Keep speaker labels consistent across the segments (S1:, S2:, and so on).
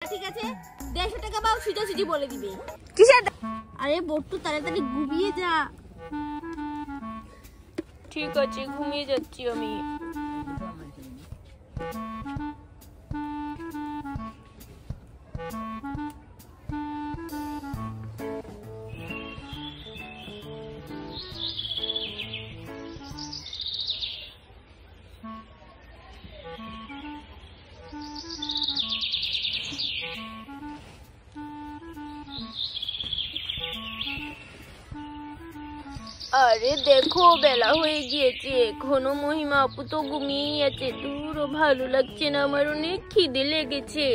S1: ঠিক আছে 150 টাকা পাও ছুটি বলে দিবে
S2: কিসের?
S1: আরে বট্টু তাড়াতাড়ি ঘুমিয়ে যা।
S2: ঠিক আছে ঘুমিয়ে যাচ্ছি আমি। আরে দেখো বেলা হয়ে গিয়েছে, এখনো মহিমা আপু তো ঘুমিয়েই আছে। দূরও ভালো লাগছে না, আমার অনেক খিদে লেগেছে।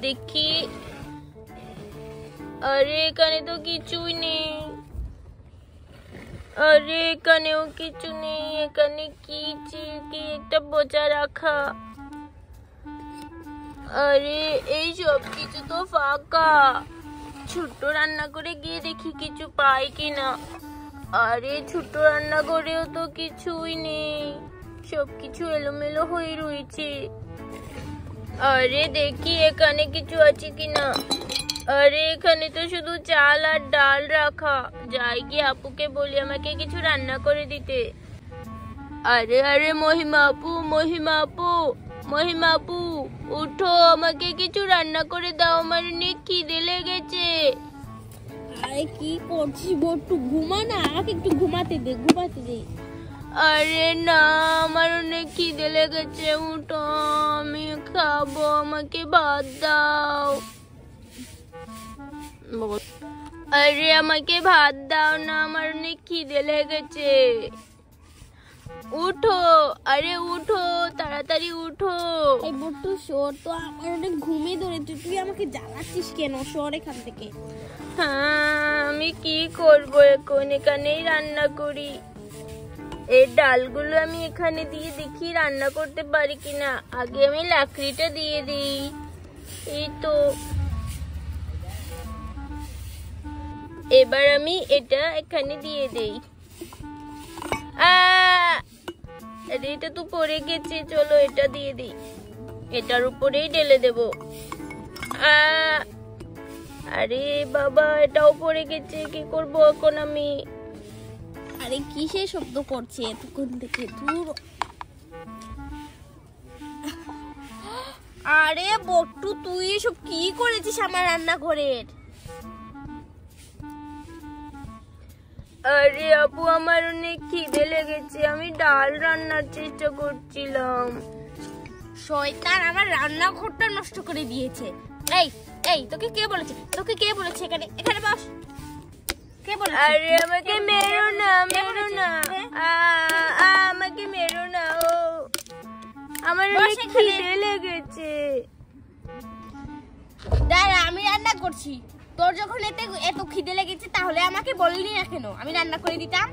S2: দেখি, আরে এখানে তো কিছুই নেই। আরে এখানেও কিছু নেই। এখানে কি একটা বোঝা রাখা। আরে এই সব কিছু তো ফাঁকা। ছোট্ট রান্না করে গিয়ে দেখি কিছু পাই কিনা। আরে ছোট্ট রান্না করেও তো কিছুই নেই, সবকিছু এলোমেলো হয়ে রয়েছে। আরে দেখি এখানে কিছু আছে কিনা। আরে এখানে তো শুধু চাল আর ডাল রাখা। যাই গিয়ে আপুকে বলি আমাকে কিছু রান্না করে দিতে। আরে আরে মহিমা আপু, মহিমা আপু, মহিমা আপু উঠো, আমাকে কিছু রান্না করে দাও, আমার অনেক খিদে লেগেছে।
S1: আরে কি করছিস বট্টু, ঘুমা না, আমাকে একটু ঘুমাতে দে।
S2: আরে না, আমার অনেক খিদে লেগেছে, উঠো আমি খাবো, আমাকে ভাত দাও। আরে আমাকে ভাত দাও না, আমার অনেক খিদে লেগেছে। উঠো, আরে উঠো, তাড়াতাড়ি উঠো।
S1: এই বট্টু সর তো, আমার অনেক ঘুমিয়ে ধরেছে, তুই আমাকে জ্বালাচ্ছিস কেন? সর এখান থেকে।
S2: হ্যাঁ আমি কি করবো এখন, এখানেই রান্না করি। এই ডালগুলো আমি এখানে দিয়ে দেখি রান্না করতে পারি কিনা। আগে আমি লাকড়িটা দিয়ে দিই। এই তো, এবার আমি এটা এখানে দিয়ে দেই। আরে এটা তো পড়ে গেছে, চলো এটা দিয়ে দিই। এটার উপরেই ঢেলে দেবো। আরে বাবা, এটাও পড়ে গেছে, কি করবো এখন আমি?
S1: আরে কিসের শব্দ করছে এতক্ষণ থেকে? দূর। আরে বট্টু তুই এসব কি করেছিস আমার রান্নাঘরের?
S2: আরে আপু, আমার অনেক খিদে লেগেছে, আমি ডাল রান্নার চেষ্টা করছিলাম।
S1: শয়তান আমার রান্নাঘরটা নষ্ট করে দিয়েছে। এই এই তোকে কে বলেছে এখানে বস। কে বলেছে?
S2: আরে আমাকে মেরো না, মেরো না, আমাকে মেরো না। ও আমার অনেক খিদে লেগেছে।
S1: দাঁড়া, আমি রান্না করছি। তোর যখন এত খিদে লেগেছে তাহলে আমাকে বললি না কেন? আমি রান্না করে দিতাম।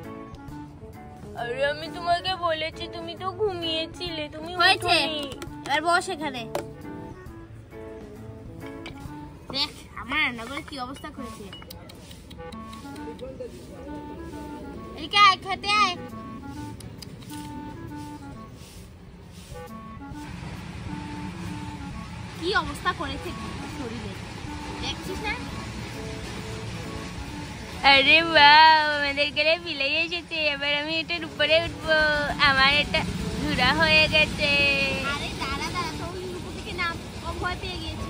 S2: আরে আমি তোমাকে বলেছি, তুমি তো ঘুমিয়েছিলে, তুমি
S1: হয়েছে,
S2: ওঠোনি।
S1: এবার বস এখানে। দেখ আমার রান্নাঘরে কি অবস্থা করেছে। এদিকে আয়, খেতে আয়। কি অবস্থা করেছে শরীরে, দেখছিস না?
S2: আরে বাহ, আমাদের ঘরে বিলাই এসেছে। এবার আমি এটার উপরে উঠবো। আমার এটা ঘোরা হয়ে গেছে।
S1: আরে দাঁড়া তো উপর থেকে নাম, ও ভয় পেয়ে গিয়েছে।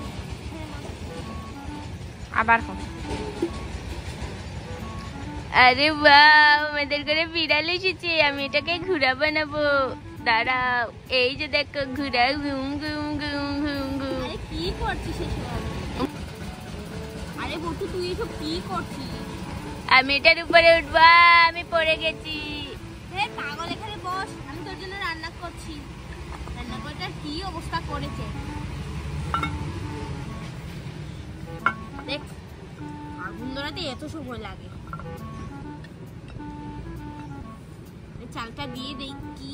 S2: আবার আরে বাহ, আমাদের ঘরে বিড়াল এসেছে। আমি এটাকে ঘোরা বানাবো। দাঁড়াও, এই যে দেখো ঘোরা। ঘুম ঘুম ঘুম ঘুম ঘুম।
S1: আরে কি করছিস এসব? আরে বটু তুই এসব কি করছিস?
S2: আমি এটার উপরে উঠবো। আমি পড়ে গেছি।
S1: পাগল, এখানে বস, আমি তোর জন্য রান্না করছি। রান্নাঘরটার কি অবস্থা করেছে দেখ। আগুন ধরাতে এত সময় লাগে। চালটা দিয়ে দেই। কি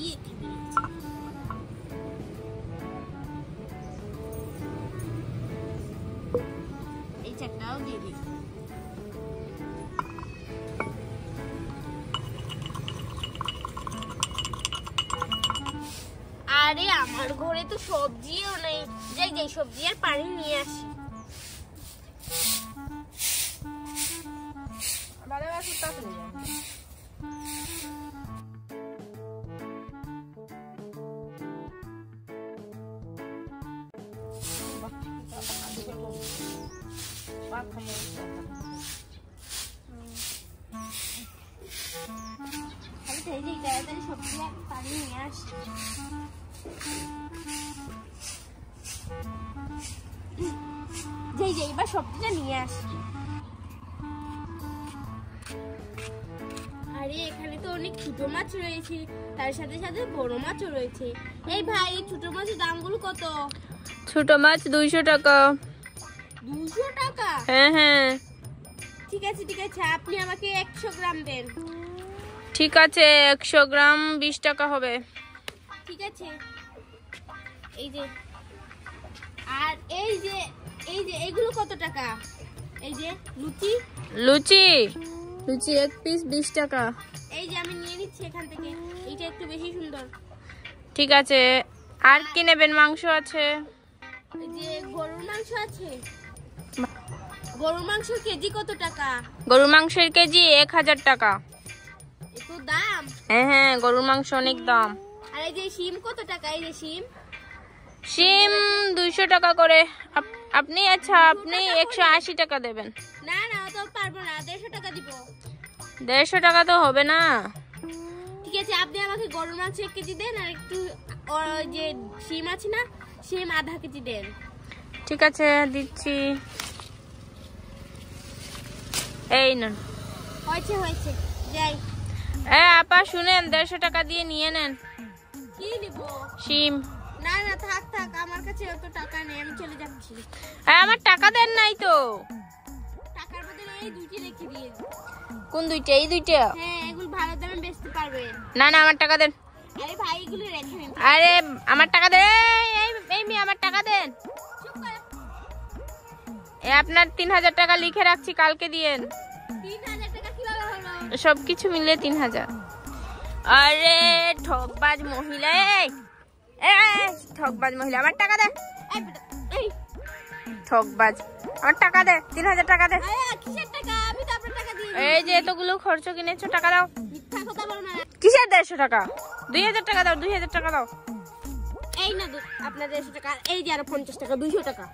S1: এই চালটাও দিয়ে দিই। আরে আমার ঘরে তো সবজিও নেই, যাই যাই সবজি আর পানি নিয়ে আসি। তাড়াতাড়ি সবজি আর পানি নিয়ে আসি। যেই এবার সবজিটা নিয়ে আসি। আরে এখানে তো অনেক ছোট মাছ রয়েছে, তার সাথে সাথে বড় মাছও রয়েছে। এই ভাই, এই ছোট মাছের দামগুলো কত?
S2: ছোট মাছ 200 টাকা।
S1: 200 টাকা?
S2: হ্যাঁ হ্যাঁ।
S1: ঠিক আছে ঠিক আছে, আপনি আমাকে 100 গ্রাম দেন।
S2: ঠিক আছে, 100 গ্রাম 20 টাকা হবে।
S1: ঠিক আছে। এই যে, আর এই যে এইগুলো কত টাকা? এই যে লুচি
S2: লুচি 1 পিস 20 টাকা।
S1: এই যে আমি নিয়ে নিচ্ছি এখান থেকে, এইটা একটু বেশি সুন্দর।
S2: ঠিক আছে, আর কি নেবেন? মাংস আছে।
S1: এই যে গরুর মাংস আছে। গরুর মাংস কেজি কত টাকা?
S2: গরুর মাংসের কেজি 1000 টাকা।
S1: এত দাম?
S2: হ্যাঁ হ্যাঁ, গরুর মাংস অনেক দাম।
S1: আর এই যে শিম কত টাকা? এই যে
S2: শিম 200 টাকা করে। আপনি 180 টাকা দেবেন।
S1: না না, তো পারবো না, 150 টাকা দিব।
S2: 150 টাকা তো হবে না।
S1: ঠিক আছে, আপনি আমাকে গরুর মাংস 1 কেজি দেন, আর একটু যে শিম আছে না, শিম আধা কেজি দেন।
S2: ঠিক আছে, দিচ্ছি। এই না,
S1: হয়েছে হয়েছে, যাই।
S2: আপা শুনেন, 150 টাকা দিয়ে নিয়ে নেন।
S1: কি নিব?
S2: শিম।
S1: না না, থাক থাক, আমার কাছে অত টাকা নেই, আমি চলে যাচ্ছি।
S2: আমার টাকা দেন নাই তো।
S1: টাকার বদলে এই দুইটি রেখে দিয়ে।
S2: কোন দুইটা? এই দুইটা?
S1: হ্যাঁ, এগুলো ভালো দামে বেচতে পারবেন।
S2: না না, আমার টাকা দেন।
S1: আরে ভাই, এগুলো রেখে নিন।
S2: আরে আমার টাকা দেন। এই মেয়ে, আমার টাকা দেন।
S1: চুপ কর।
S2: আপনার 3000 টাকা লিখে রাখছি, কালকে দিয়েন।
S1: 3000 টাকা কিভাবে হলো?
S2: সবকিছু মিলে 3000। আরে ঠকবাজ মহিলা, ঠকবাজ মহিলা, আমার টাকা দে।
S1: এই
S2: ঠকবাজ, আমার টাকা দে। 3000 টাকা দে।
S1: কিসের টাকা? আমি তো আপনার টাকা দিই।
S2: এই যে এতগুলো খরচ কিনেছো, টাকা দাও।
S1: মিথ্যা কথা বলো না।
S2: কিসের 150 টাকা? 2000 টাকা দাও, 2000 টাকা দাও।
S1: এই না আপনার 150 টাকা, এই যে আরো 50 টাকা, 200 টাকা।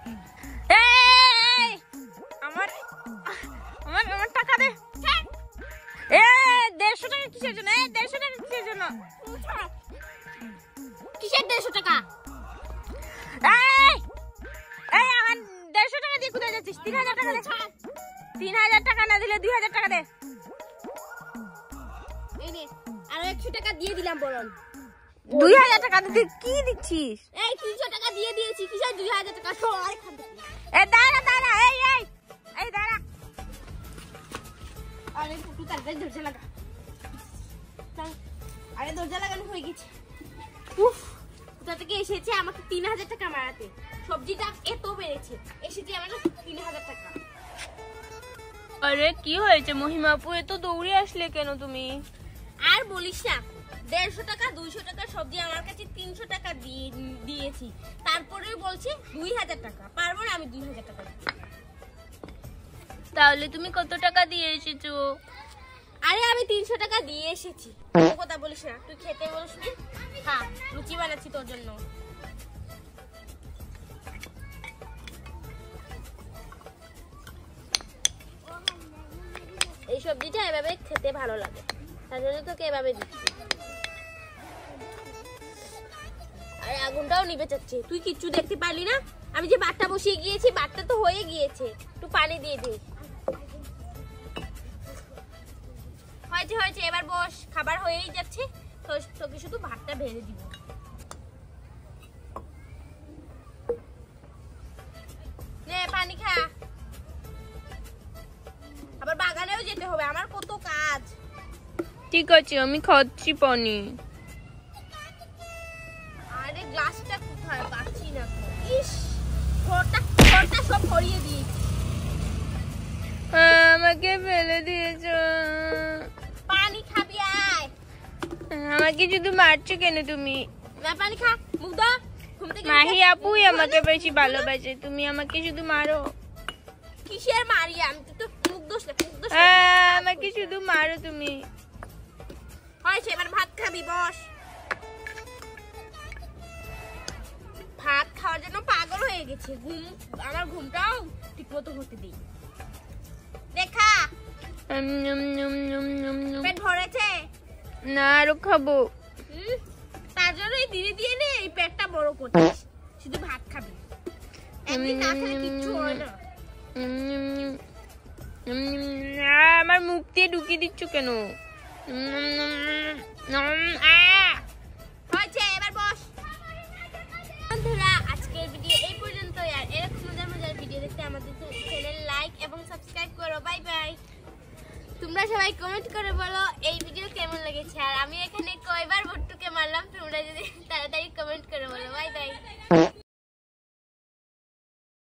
S2: এই আমার আমার আমার টাকা দে। 150 টাকা কিসের জন্য? 150 টাকা কিসের জন্য?
S1: কিসের 150 টাকা?
S2: এই আমার 150 টাকা দিয়ে কোথায় যাচ্ছিস? 3000 টাকা দে। 3000 টাকা না দিলে 2000 টাকা দে।
S1: এই নে, আরো 100 টাকা দিয়ে দিলাম বলুন।
S2: 2000 টাকা দিতে কি দিচ্ছিস?
S1: এই 300 টাকা দিয়ে দিয়েছি, কিসের 2000 টাকা? সর এখান থেকে।
S2: দাঁড়া দাঁড়া, এই দাঁড়া।
S1: আরে পুটু, তাড়াতাড়ি দরজা লাগা। আরে দরজা লাগানো হয়ে গেছে। উফ, কোথা থেকে এসেছে আমাকে 3000 টাকা মারাতে। সবজিটা এত বেড়েছে, এসেছে আমার 3000 টাকা।
S2: আরে কি হয়েছে মহিমা আপু, এত দৌড়ে আসলে কেন তুমি?
S1: আর বলিস না, 150 টাকা 200 টাকা সবজি আমার কাছে 300 টাকা দিয়েছি, তারপরেও বলছে 2000 টাকা। পারবো না আমি 2000 টাকা।
S2: তাহলে তুমি কত টাকা দিয়ে এসেছো?
S1: আরে আমি 300 টাকা দিয়ে এসেছি। কথা বলিস না, তুই খেতে বলিস না। হ্যাঁ, লুচি বানাচ্ছি তোর জন্য। এই সবজিটা এভাবে খেতে ভালো লাগে, তার জন্য তোকে এভাবে দিচ্ছি। আরে আগুনটাও নিভে যাচ্ছে, তুই কিচ্ছু দেখতে পারলি না? আমি যে ভাতটা বসিয়ে গিয়েছি, ভাতটা তো হয়ে গিয়েছে, একটু পানি দিয়ে দে। হয়েছে হয়েছে, এবার বস, খাবার হয়েই যাচ্ছে, তোকে শুধু ভাতটা ভেজে দিব। নে পানি খা, আবার বাগানেও যেতে হবে, আমার কত কাজ।
S2: ঠিক আছে, আমি খাচ্ছি পানি।
S1: আরে গ্লাসটা কোথায়? পাচ্ছি না। ইস, ঘরটা সব ভরিয়ে দিয়েছি।
S2: আমাকে ফেলে দিয়েছো।
S1: পানি খাবি আয়।
S2: আমাকে শুধু মারছো কেন তুমি?
S1: না, পানি খা। মুখ দাও ঘুম থেকে
S2: মাহি আপুই আমাকে বেশি ভালোবাসে, তুমি আমাকে শুধু মারো।
S1: কিসের মারি আমি তো মুখ দোষ
S2: আমাকে শুধু মারো তুমি।
S1: হয়েছে এবার ভাত খাবি, বস। ভাত খাওয়ার জন্য পাগল হয়ে গেছে, আমার ঘুমটাও ঠিক মতো হতে দিই। দেখা পেট ভরেছে
S2: না, আরো খাবো।
S1: তার জন্যই ধীরে ধীরে নে এই পেটটা বড় করছিস, শুধু ভাত খাবি, একদিন না খেলে কিচ্ছু হয় না।
S2: আমার মুখ দিয়ে ঢুকিয়ে দিচ্ছ কেন?
S1: হয়েছে এবার বস। বন্ধুরা আজকের ভিডিও এই পর্যন্তই, আর এরকম মজার মজার ভিডিও দেখতে আমাদের চ্যানেল লাইক এবং সাবস্ক্রাইব করো। Bye bye. তোমরা সবাই কমেন্ট করে বলো এই ভিডিও কেমন লেগেছে, আর আমি এখানে কয়বার ভট্টুকে মারলাম তোমরা যদি তাড়াতাড়ি কমেন্ট করে বলো। Bye bye.